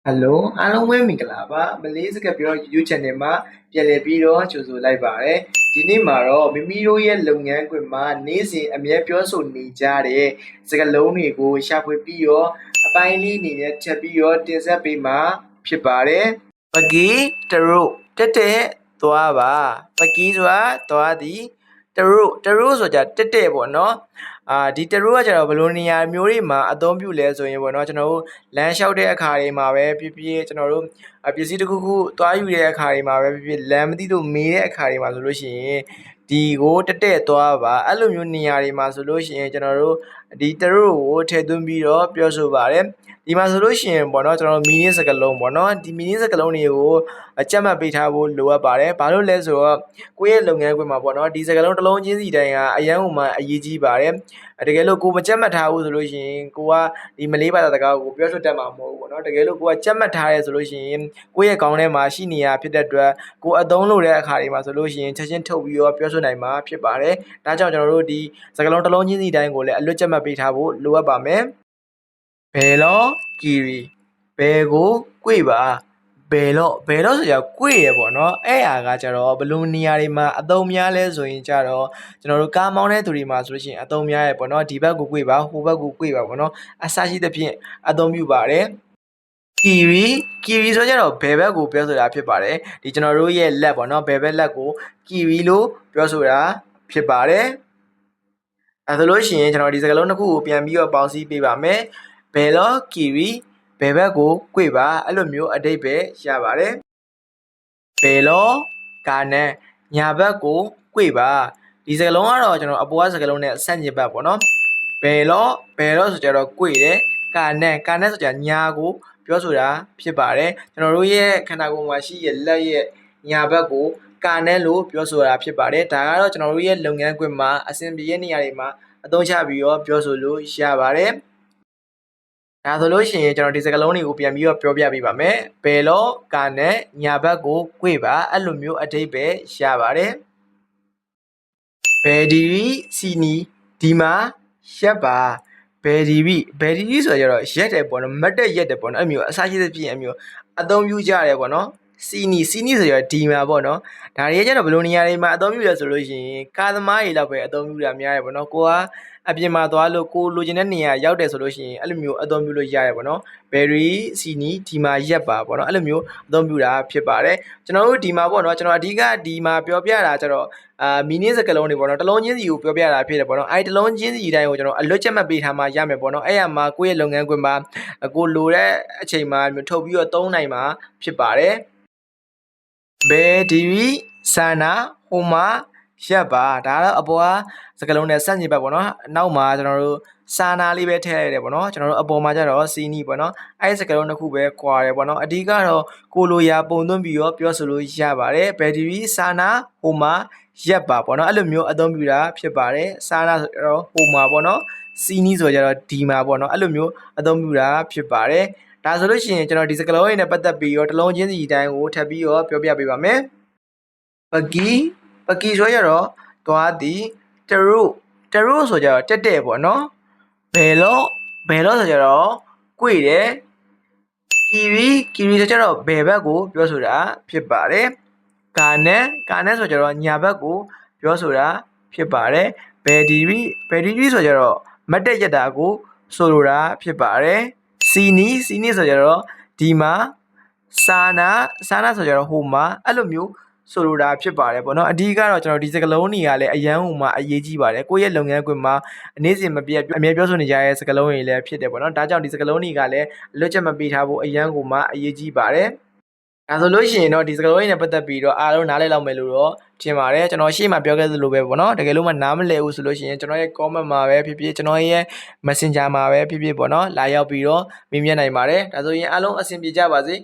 ဟယ်လိုအားလုံးပဲမင်္ဂလာပါမလေးစကားပြော YouTube Channel မှာပြန်လည်ပြီးတော့ကြိုဆိုလိုက်ပါတယ်ဒီနေ့မှာတော့မိမိတို့ရဲ့လုပ်ငန်းခွင်မှာနေ့စဉ်အမြဲပြောဆိုနေကြတဲ့စကားလုံးတွေကိုရှာဖွေပြီးတော့အပိုင်းလေးအနေနဲ့ချက်ပြီးတော့တင်ဆက်ပေးမှာဖြစ်ပါတယ်ပကီတရုတက်တက်သွားပါပကီဆိုတာသွားသည်တရုဆိုကြတက်တက်ပေါ့နော်ဒီတရုကကျတော့ဘယ်လိုနေရာမျိုးတွေမှာအသုံးပြုလဲဆိုရင်ပေါ့နော်ကျွန်တော်တို့လမ်းလျှောက်တဲ့အခါတွေမှာပဲဖြစ်ဖြစ်ကျွန်တော်တို့ပစ္စည်းတစ်ခုခုသွားယူတဲ့အခါတွေမှာပဲဖြစ်ဖြစ်လမ်းမသိလို့မေးတဲ့အခါတွေမှာဆိုလို့ရှိရင်ဒီကိုတက်သွားပါအဲ့လိုမျိုးနေရာတွေမှာဆိုလို့ရှိရင်ကျွန်တော်တို့ဒီတရုကိုထည့်သွင်းပြီးတော့ပြောဆိုပါတယ်ဒီမှာဆိုလို့ရှိရင်ပေါ့နော်ကျွန်တော်တို့ meaning စကားလုံးပေါ့နော်ဒီ meaning စကားလုံးတွေကိုအချက်မှတ်ပေးထားဖို့လိုအပ်ပါတယ်ဘာလို့လဲဆိုတော့ကိုယ့်ရဲ့လုပ်ငန်းခွင်မှာပေါ့နော်ဒီစကားလုံးတစ်လုံးချင်းစီတိုင်းကအရန်ဟိုမှာအရေးကြီးပါတယ်တကယ်လို့ကိုမချက်မှတ်ထားဘူးဆိုလို့ရှိရင်ကိုကဒီမလေးဘာသာစကားကိုပြောဆိုတတ်မှာမဟုတ်ဘူးပေါ့နော်တကယ်လို့ကိုကချက်မှတ်ထားရဲဆိုလို့ရှိရင်ကိုယ့်ရဲ့ခေါင်းထဲမှာရှိနေရဖြစ်တဲ့အတွက်ကိုအသုံးလို့တဲ့အခါတွေမှာဆိုလို့ရှိရင်ချက်ချင်းထုတ်ပြီးတော့ပြောဆိုနိုင်မှာဖြစ်ပါတယ်ဒါကြောင့်ကျွန်တော်တို့ဒီစကားလုံးတစ်လုံးချင်းစီတိုင်းကိုလည်းအလွတ်ချက်မှတ်ပေးထားဖို့လိုအပ်ပါမယ်ဘယ်လောကီရီဘယ်ကို꿰ပါဘယ်တော့ဆိုကြ꿰ရပေါ့နော်အဲ့ဟာကကြတော့ဘယ်လိုနေရာတွေမှာအသုံးများလဲဆိုရင်ကြတော့ကျွန်တော်တို့ကားမောင်းတဲ့သူတွေမှာဆိုလို့ရှိရင်အသုံးများရပေါ့နော်ဒီဘက်ကို꿰ပါဟိုဘက်ကို꿰ပါပေါ့နော်အစရှိသဖြင့်အသုံးပြုပါတယ်ကီရီဆိုကြတော့ဘယ်ဘက်ကိုပြောဆိုတာဖြစ်ပါတယ်ဒီကျွန်တော်တို့ရဲ့လက်ပေါ့နော်ဘယ်ဘက်လက်ကိုကီရီလို့ပြောဆိုတာဖြစ်ပါတယ်အဲဆိုလို့ရှိရင်ကျွန်တော်ဒီစကားလုံးတစ်ခုကိုပြန်ပြီးတော့ပေါင်းစည်းပေးပါမယ်ဘယ်လောကီရီဘယ်ဘက်ကို꿰ပါအဲ့လိုမျိုးအဓိပ္ပာယ်ရပါတယ်ဘယ်လောကာနန်ညာဘက်ကို꿰ပါဒီစကားလုံးကတော့ကျွန်တော်အပေါ်ကစကားလုံးနဲ့ဆန့်ကျင်ဘက်ပေါ့နော်ဘယ်လောဆိုကြတော့꿰တယ်ကာနန်ဆိုကြညာကိုပြောဆိုတာဖြစ်ပါတယ်ကျွန်တော်တို့ရဲ့ခန္ဓာကိုယ်မှာရှိရဲ့လက်ရဲ့ညာဘက်ကိုကာနန်လို့ပြောဆိုတာဖြစ်ပါတယ်ဒါကတော့ကျွန်တော်တို့ရဲ့လုပ်ငန်းခွင်မှာအဆင်ပြေတဲ့နေရာတွေမှာအသုံးချပြီးတော့ပြောဆိုလို့ရပါတယ်ဒါဆိုလို့ရှိရင်ကျွန်တော်ဒီစကားလုံးတွေကိုပြန်ပြီးတော့ပြောပြပေးပါမယ်ဘယ်လောကာနန်ညာဘက်ကို꿰ပါအဲ့လိုမျိုးအဓိပ္ပာယ်ရပါတယ်ဘယ်ဒီစီနီဒီမှာရက်ပါဘယ်ဒီဆိုကြတော့ရက်တယ်ပေါ့နော်မတ်တက်ရက်တယ်ပေါ့နော်အဲ့မျိုးအစားရှိသဖြင့်အဲ့မျိုးအသုံးပြုကြရတယ်ပေါ့နော်စီနီဆိုကြတော့ဒီမှာပေါ့နော်ဒါတွေကျတော့ဘယ်လိုနေရာတွေမှာအသုံးပြုလဲဆိုလို့ရှိရင်ကားသမားတွေလောက်ပဲအသုံးပြုတာများရပေါ့နော်ကိုကအပြင်မှာသွားလို့ကိုလိုချင်တဲ့နေရာရောက်တယ်ဆိုလို့ရှိရင်အဲ့လိုမျိုးအသုံးပြုလို့ရတယ်ပေါ့နော်ဘယ်ရီစီနီဒီမှာရက်ပါပေါ့နော်အဲ့လိုမျိုးအသုံးပြုတာဖြစ်ပါတယ်ကျွန်တော်တို့ဒီမှာပေါ့နော်ကျွန်တော်အဓိကဒီမှာပြောပြတာကျတော့meaning စကားလုံးတွေပေါ့နော်တစ်လုံးချင်းစီကိုပြောပြတာဖြစ်တယ်ပေါ့နော်အဲ့တစ်လုံးချင်းစီတိုင်းကိုကျွန်တော်အလွတ်ချက်မှတ်ပေးထားမှရမယ်ပေါ့နော်အဲ့ရမှာကိုယ့်ရဲ့လုပ်ငန်းခွင်မှာကိုလိုတဲ့အချိန်မှာထုတ်ပြီးတော့သုံးနိုင်မှာဖြစ်ပါတယ်ဘယ်ဒီဆာနာဟိုမှာရက်ပါဒါတော့အပေါ်ကစကားလုံးနဲ့ဆန့်ကျင်ဘက်ပေါ့နော်နောက်မှာကျွန်တော်တို့စာနာလေးပဲထည့်လိုက်တယ်ပေါ့နော်ကျွန်တော်တို့အပေါ်မှာကျတော့စီနီပေါ့နော်အဲ့စကားလုံးတစ်ခုပဲကွာတယ်ပေါ့နော်အဓိကတော့ကိုလိုရာပုံသွင်းပြီးတော့ပြောဆိုလို့ရပါတယ်ဘယ်ဒီစာနာဟိုမှာရက်ပါပေါ့နော်အဲ့လိုမျိုးအသုံးပြုတာဖြစ်ပါတယ်စာနာဆိုတော့ဟိုမှာပေါ့နော်စီနီဆိုကြတော့ဒီမှာပေါ့နော်အဲ့လိုမျိုးအသုံးပြုတာဖြစ်ပါတယ်ဒါဆိုလို့ရှိရင်ကျွန်တော်ဒီစကားလုံးတွေနဲ့ပတ်သက်ပြီးတော့တစ်လုံးချင်းစီအတိုင်းကိုထပ်ပြီးတော့ပြောပြပေးပါမယ်ပကီဆိုရတော့သွားသည်တရုဆိုကြတော့တက်ပေါ့နော်ဘယ်လောဆိုကြတော့꿰တယ်ကီရီဆိုကြတော့ဘယ်ဘက်ကိုပြောဆိုတာဖြစ်ပါတယ်ကာနန်ဆိုကြတော့ညာဘက်ကိုပြောဆိုတာဖြစ်ပါတယ်ဘယ်ဒီဆိုကြတော့မတ်တက်ရက်တာကိုဆိုလိုတာဖြစ်ပါတယ်စီနီဆိုကြတော့ဒီမှာစာနာဆိုကြတော့ဟိုမှာအဲ့လိုမျိုးဆိုလိုတာဖြစ်ပါတယ်ပေါ့နော်အဓိကတော့ကျွန်တော်ဒီစကားလုံးတွေကလည်းအရန်ဟိုမှာအရေးကြီးပါတယ်ကိုယ့်ရဲ့လုပ်ငန်းခွင်မှာနေ့စဉ်မပြတ်အမြဲပြောဆိုနေကြတဲ့စကားလုံးတွေလည်းဖြစ်တယ်ပေါ့နော်ဒါကြောင့်ဒီစကားလုံးတွေကလည်းအလွတ်ချက်မပေးထားဖို့အရန်ဟိုမှာအရေးကြီးပါတယ်ဒါဆိုလို့ရှိရင်တော့ဒီစကားလုံးတွေနဲ့ပတ်သက်ပြီးတော့အားလုံးနားလည်လောက်မယ်လို့တော့ထင်ပါတယ်ကျွန်တော်ရှေ့မှာပြောခဲ့သလိုပဲပေါ့နော်တကယ်လို့မှနားမလည်ဘူးဆိုလို့ရှိရင်ကျွန်တော်ရဲ့ comment မှာပဲဖြစ်ဖြစ်ကျွန်တော်ရဲ့ messenger မှာပဲဖြစ်ဖြစ်ပေါ့နော်လာရောက်ပြီးတော့မေးမြန်းနိုင်ပါတယ်ဒါဆိုရင်အားလုံးအဆင်ပြေကြပါစေ